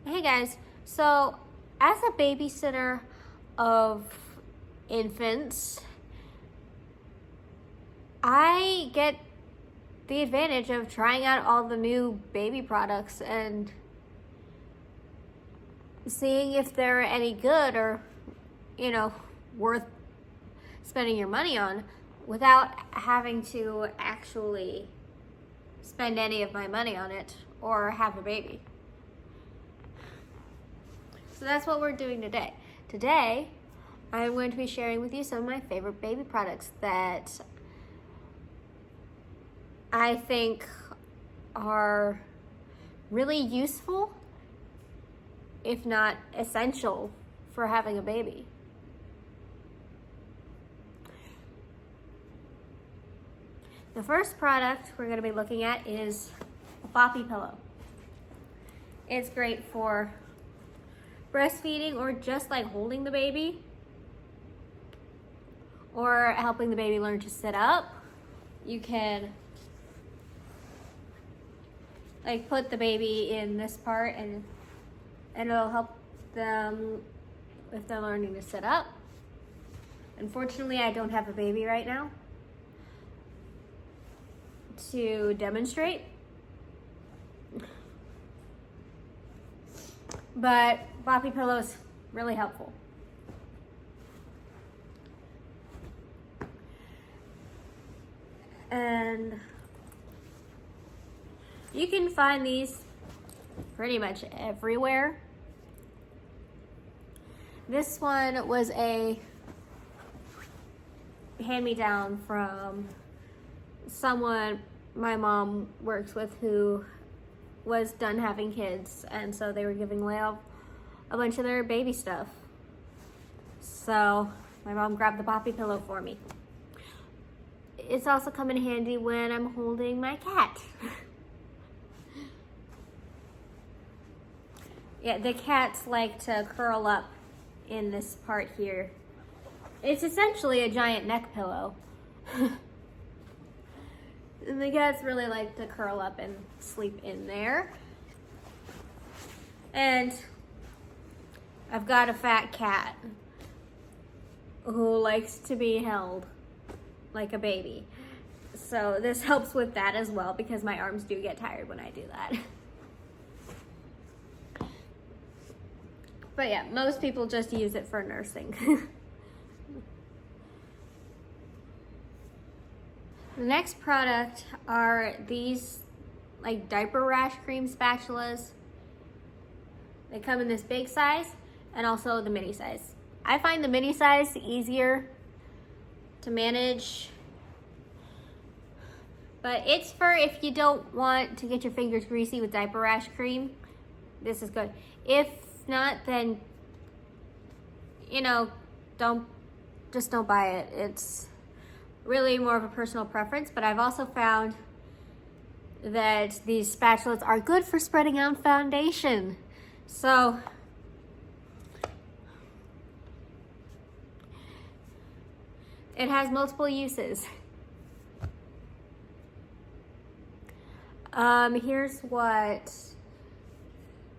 Hey guys, so as a babysitter of infants, I get the advantage of trying out all the new baby products and seeing if they're any good or, worth spending your money on without having to actually spend any of my money on it or have a baby. So that's what we're doing today. Today, I'm going to be sharing with you some of my favorite baby products that I think are really useful, if not essential, for having a baby. The first product we're going to be looking at is a Boppy pillow. It's great for breastfeeding or just like holding the baby or helping the baby learn to sit up. You can like put the baby in this part and it'll help them if they're learning to sit up. Unfortunately, I don't have a baby right now to demonstrate, but Boppy pillow is really helpful. And you can find these pretty much everywhere. This one was a hand-me-down from someone my mom works with who was done having kids, and so they were giving away a bunch of their baby stuff. So my mom grabbed the Boppy pillow for me. It's also come in handy when I'm holding my cat. Yeah, the cats like to curl up in this part here. It's essentially a giant neck pillow. And the cats really like to curl up and sleep in there. And I've got a fat cat who likes to be held like a baby. So this helps with that as well because my arms do get tired when I do that. But yeah, most people just use it for nursing. The next product are these like diaper rash cream spatulas. They come in this big size and also the mini size. I find the mini size easier to manage, but it's for if you don't want to get your fingers greasy with diaper rash cream. This is good. If not, then don't buy it. It's really more of a personal preference, but I've also found that these spatulas are good for spreading out foundation. So it has multiple uses. Here's what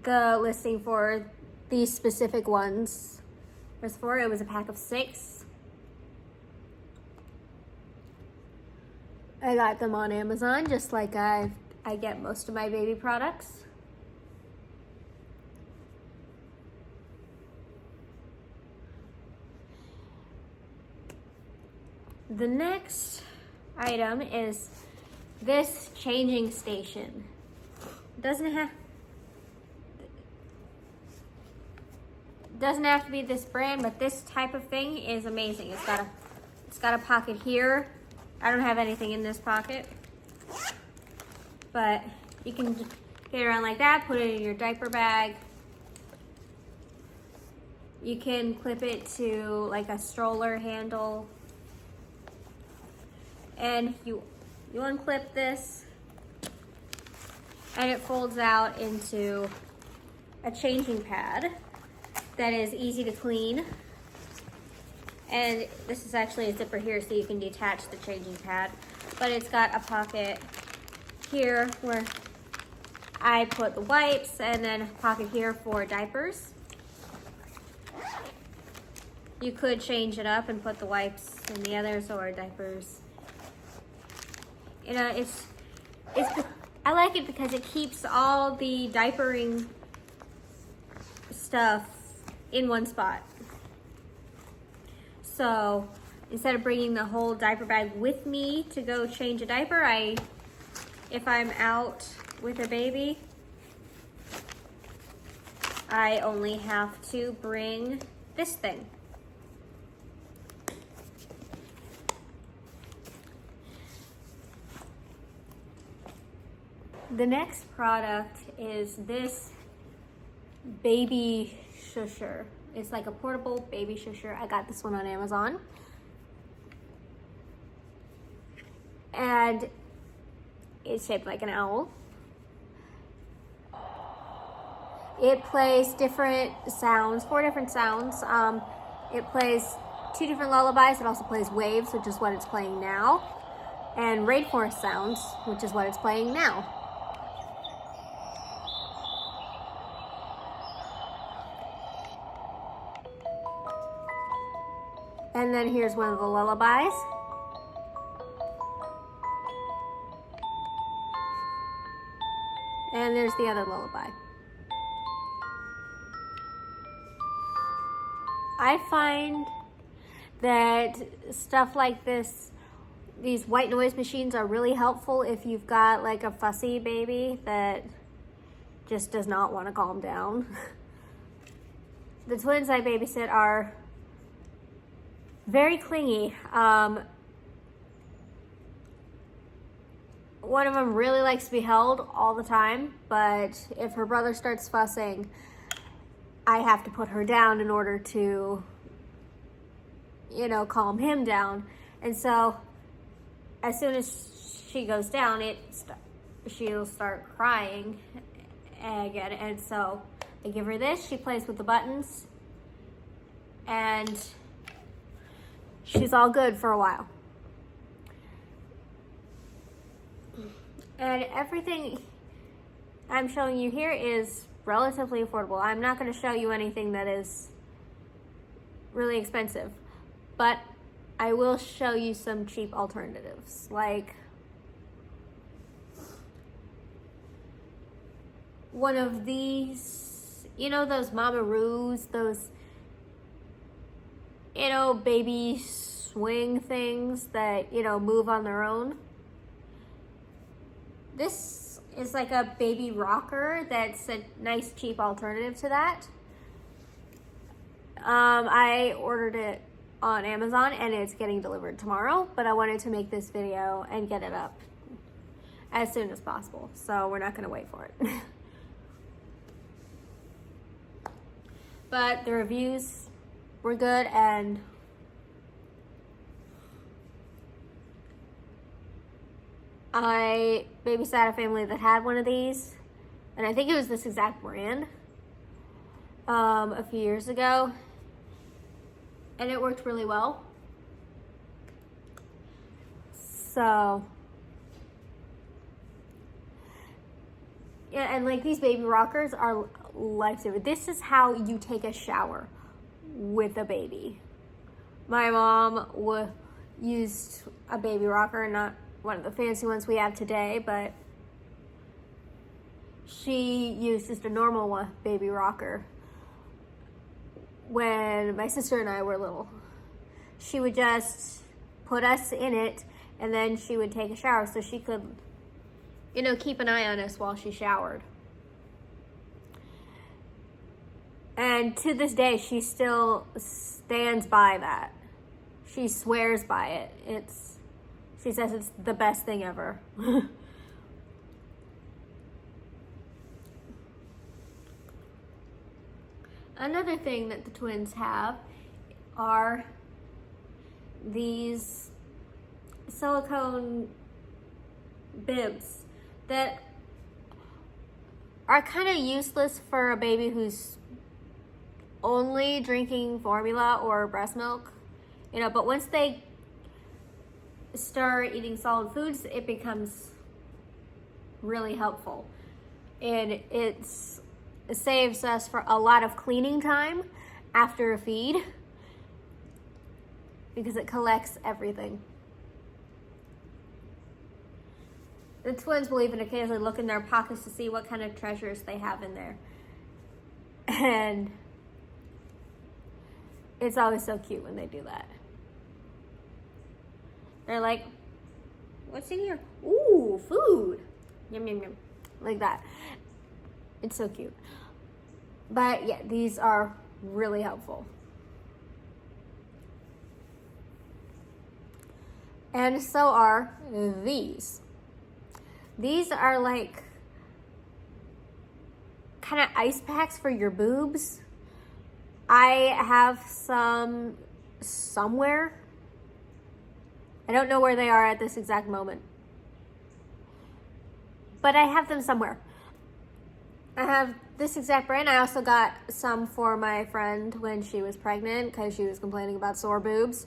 the listing for these specific ones was for. It was a pack of 6. I got them on Amazon, just like I get most of my baby products. The next item is this changing station. It doesn't have to be this brand, but this type of thing is amazing. It's got a pocket here. I don't have anything in this pocket, but you can get it around like that, put it in your diaper bag. You can clip it to like a stroller handle. And you unclip this and it folds out into a changing pad that is easy to clean. And this is actually a zipper here so you can detach the changing pad, but it's got a pocket here where I put the wipes and then a pocket here for diapers. You could change it up and put the wipes in the others or diapers. You know, I like it because it keeps all the diapering stuff in one spot. So instead of bringing the whole diaper bag with me to go change a diaper, if I'm out with a baby, I only have to bring this thing. The next product is this baby shusher. It's like a portable baby shusher. I got this one on Amazon. And it's shaped like an owl. It plays different sounds, 4 different sounds. It plays 2 different lullabies. It also plays waves, which is what it's playing now, and rainforest sounds, which is what it's playing now. And then here's one of the lullabies. And there's the other lullaby. I find that stuff like this, these white noise machines are really helpful if you've got like a fussy baby that just does not want to calm down. The twins I babysit are very clingy. One of them really likes to be held all the time, but if her brother starts fussing, I have to put her down in order to, you know, calm him down. And so as soon as she goes down, she'll start crying again. And so I give her this, she plays with the buttons, and she's all good for a while. And everything I'm showing you here is relatively affordable. I'm not going to show you anything that is really expensive, but I will show you some cheap alternatives. Like one of these, you know, those Mamaroos, those, you know, baby swing things that, you know, move on their own. This is like a baby rocker that's a nice cheap alternative to that. I ordered it on Amazon and it's getting delivered tomorrow, but I wanted to make this video and get it up as soon as possible, so we're not going to wait for it. But the reviews were good, and I babysat a family that had one of these, and I think it was this exact brand a few years ago, and it worked really well. So yeah, and like these baby rockers are lifesaver. This is how you take a shower with a baby. My mom used a baby rocker, not one of the fancy ones we have today, but she used just a normal baby rocker when my sister and I were little. She would just put us in it, and then she would take a shower so she could, you know, keep an eye on us while she showered. And to this day, she still stands by that. She swears by it. She says it's the best thing ever. Another thing that the twins have are these silicone bibs that are kind of useless for a baby who's only drinking formula or breast milk, you know, but once they start eating solid foods, it becomes really helpful. and it saves us for a lot of cleaning time after a feed because it collects everything. The twins will even occasionally look in their pockets to see what kind of treasures they have in there. And it's always so cute when they do that. They're like, what's in here? Ooh, food. Yum, yum, yum. Like that. It's so cute. But yeah, these are really helpful. And so are these. These are like kind of ice packs for your boobs. I have some somewhere. I don't know where they are at this exact moment. But I have them somewhere. I have this exact brand. I also got some for my friend when she was pregnant because she was complaining about sore boobs.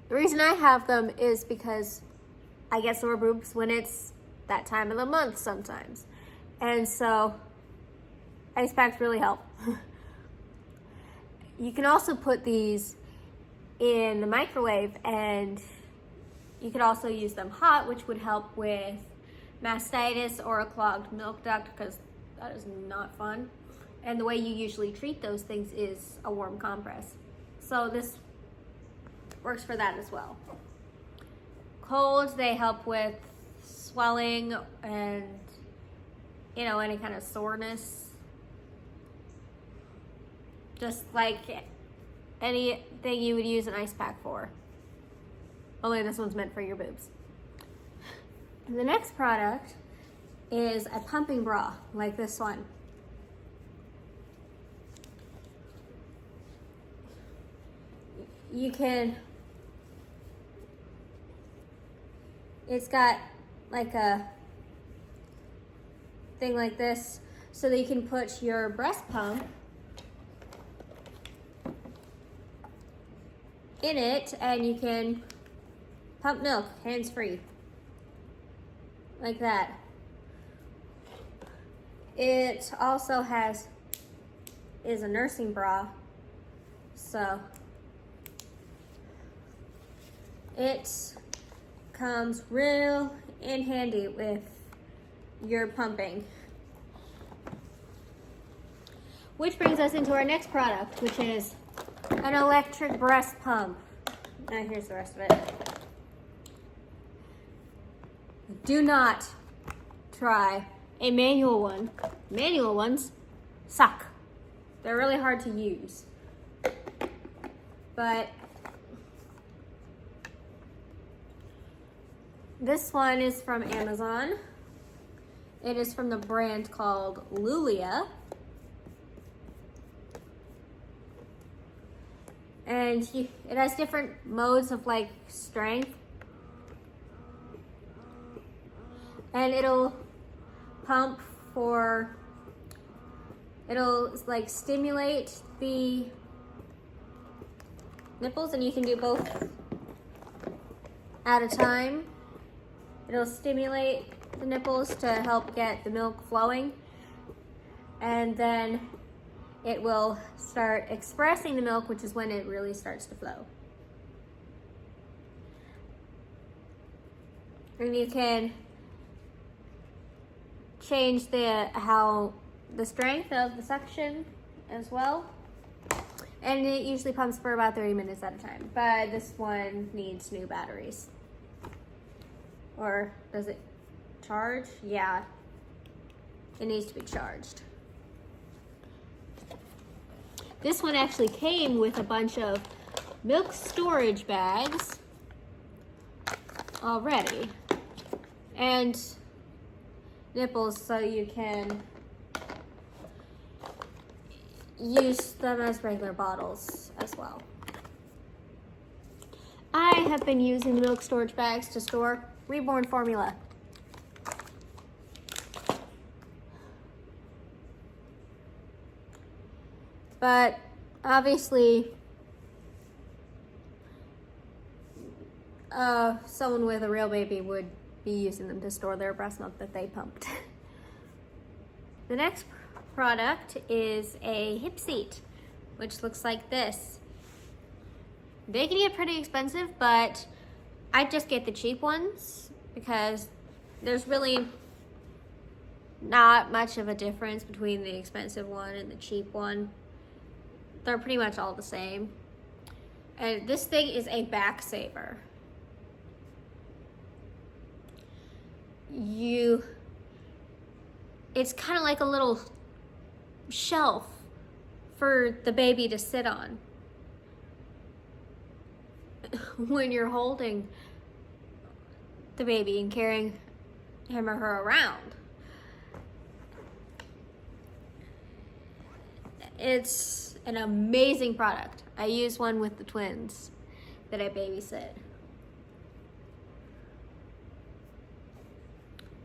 The reason I have them is because I get sore boobs when it's that time of the month sometimes. And so ice packs really help. You can also put these in the microwave, and you could also use them hot, which would help with mastitis or a clogged milk duct, because that is not fun. And the way you usually treat those things is a warm compress. So this works for that as well. Cold, they help with swelling and, you know, any kind of soreness. Just like anything you would use an ice pack for. Only this one's meant for your boobs. The next product is a pumping bra, like this one. It's got like a thing like this so that you can put your breast pump in it and you can pump milk hands-free. Like that. It also is a nursing bra, so it comes real in handy with your pumping. Which brings us into our next product, which is an electric breast pump. Now here's the rest of it. Do not try a manual one. Manual ones suck. They're really hard to use. But this one is from Amazon. It is from the brand called Lulia. And it has different modes of like strength. And it'll pump it'll like stimulate the nipples, and you can do both at a time. It'll stimulate the nipples to help get the milk flowing, and then it will start expressing the milk, which is when it really starts to flow. And you can change the strength of the suction as well. And it usually pumps for about 30 minutes at a time. But this one needs new batteries. Or does it charge? Yeah. It needs to be charged. This one actually came with a bunch of milk storage bags already. And nipples so you can use them as regular bottles as well. I have been using the milk storage bags to store Reborn formula. But obviously, someone with a real baby would be using them to store their breast milk that they pumped. The next product is a hip seat, which looks like this. They can get pretty expensive, but I just get the cheap ones because there's really not much of a difference between the expensive one and the cheap one. They're pretty much all the same. And this thing is a back saver. It's kind of like a little shelf for the baby to sit on when you're holding the baby and carrying him or her around. It's an amazing product. I use one with the twins that I babysit.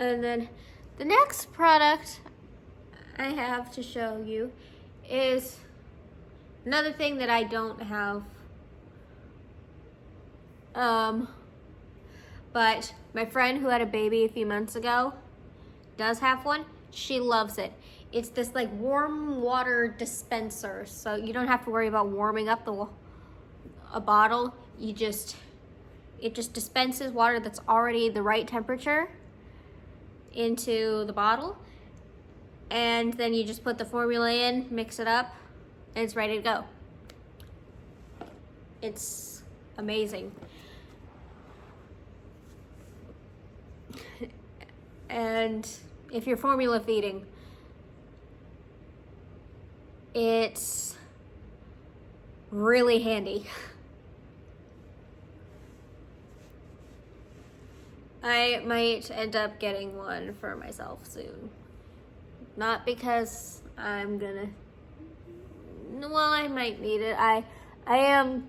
And then the next product I have to show you is another thing that I don't have. But my friend who had a baby a few months ago does have one. She loves it. It's this like warm water dispenser, so you don't have to worry about warming up a bottle. It just dispenses water that's already the right temperature into the bottle, and then you just put the formula in, mix it up, and it's ready to go. It's amazing. And if you're formula feeding, it's really handy. I might end up getting one for myself soon. Not because I'm gonna, well, I might need it. I am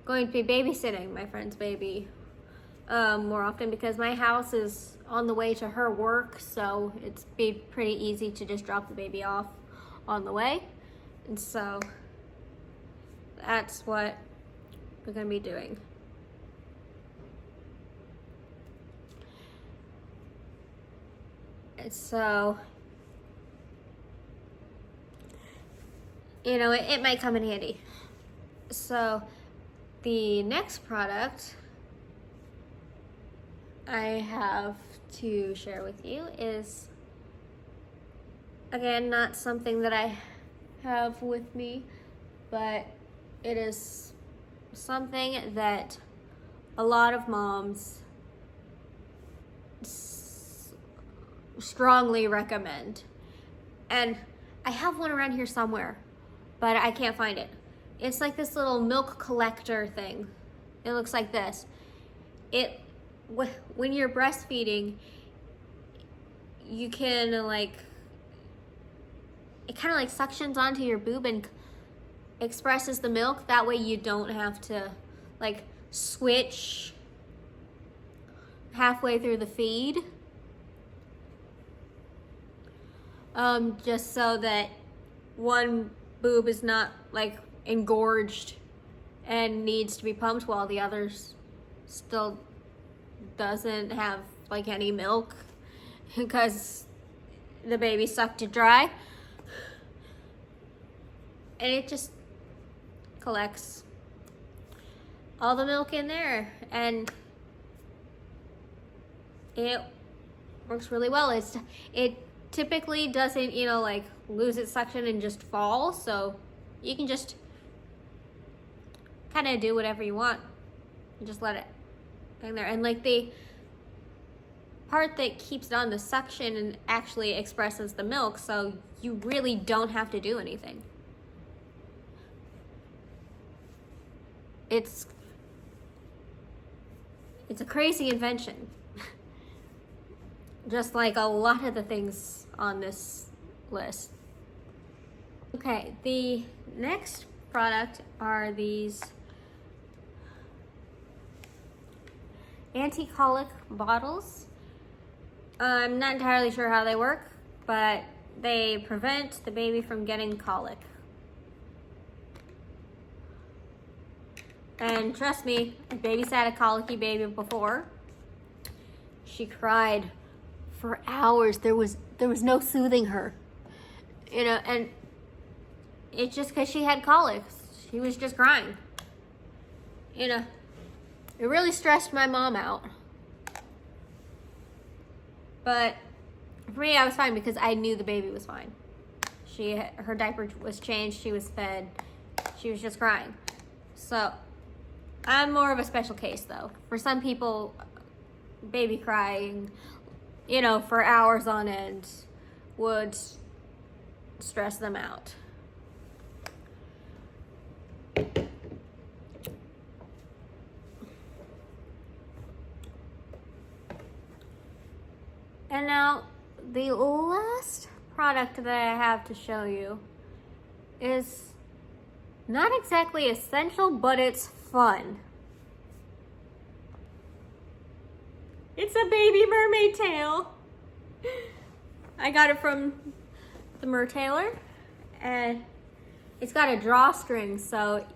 going to be babysitting my friend's baby more often because my house is on the way to her work, so it's be pretty easy to just drop the baby off on the way. And so that's what we're gonna be doing. And so, you know, it might come in handy. So the next product I have to share with you is, again, not something that I have with me, but it is something that a lot of moms strongly recommend. And I have one around here somewhere, but I can't find it. It's like this little milk collector thing. It looks like this. When you're breastfeeding, you can it kind of like suctions onto your boob and expresses the milk. That way you don't have to like switch halfway through the feed. Just so that one boob is not like engorged and needs to be pumped while the others still doesn't have like any milk because the baby sucked it dry. And it just collects all the milk in there, and it works really well. It typically doesn't, like lose its suction and just fall, so you can just kind of do whatever you want and just let it hang there. And like the part that keeps it on the suction and actually expresses the milk, so you really don't have to do anything. It's a crazy invention. Just like a lot of the things on this list. Okay, the next product are these anti-colic bottles. I'm not entirely sure how they work, but they prevent the baby from getting colic. And trust me, I babysat a colicky baby before. She cried for hours. There was no soothing her, you know, and it's just because she had colics. She was just crying, you know. It really stressed my mom out. But for me, I was fine because I knew the baby was fine. Her diaper was changed, she was fed, she was just crying. So I'm more of a special case though. For some people, baby crying, you know, for hours on end would stress them out. And now the last product that I have to show you is not exactly essential, but it's fun. It's a baby mermaid tail. I got it from the Mertailor, and it's got a drawstring, so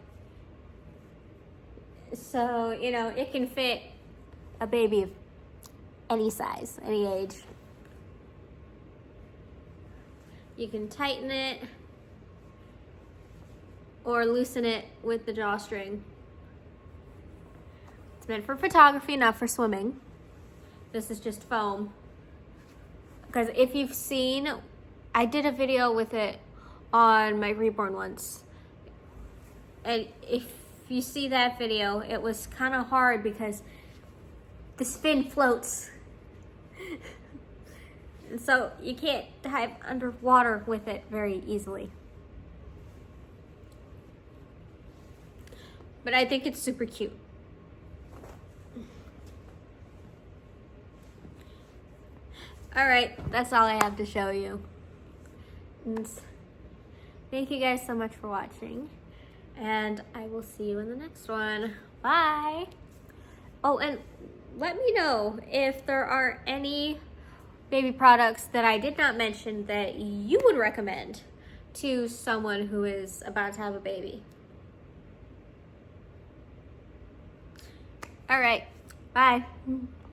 you know, it can fit a baby of any size, any age. You can tighten it or loosen it with the drawstring. It's meant for photography, not for swimming. This is just foam. Because if you've seen, I did a video with it on my Reborn once. And if you see that video, it was kind of hard because the spin floats. And so you can't dive underwater with it very easily. But I think it's super cute. All right, that's all I have to show you. And thank you guys so much for watching. And I will see you in the next one. Bye. Oh, and let me know if there are any baby products that I did not mention that you would recommend to someone who is about to have a baby. All right, bye.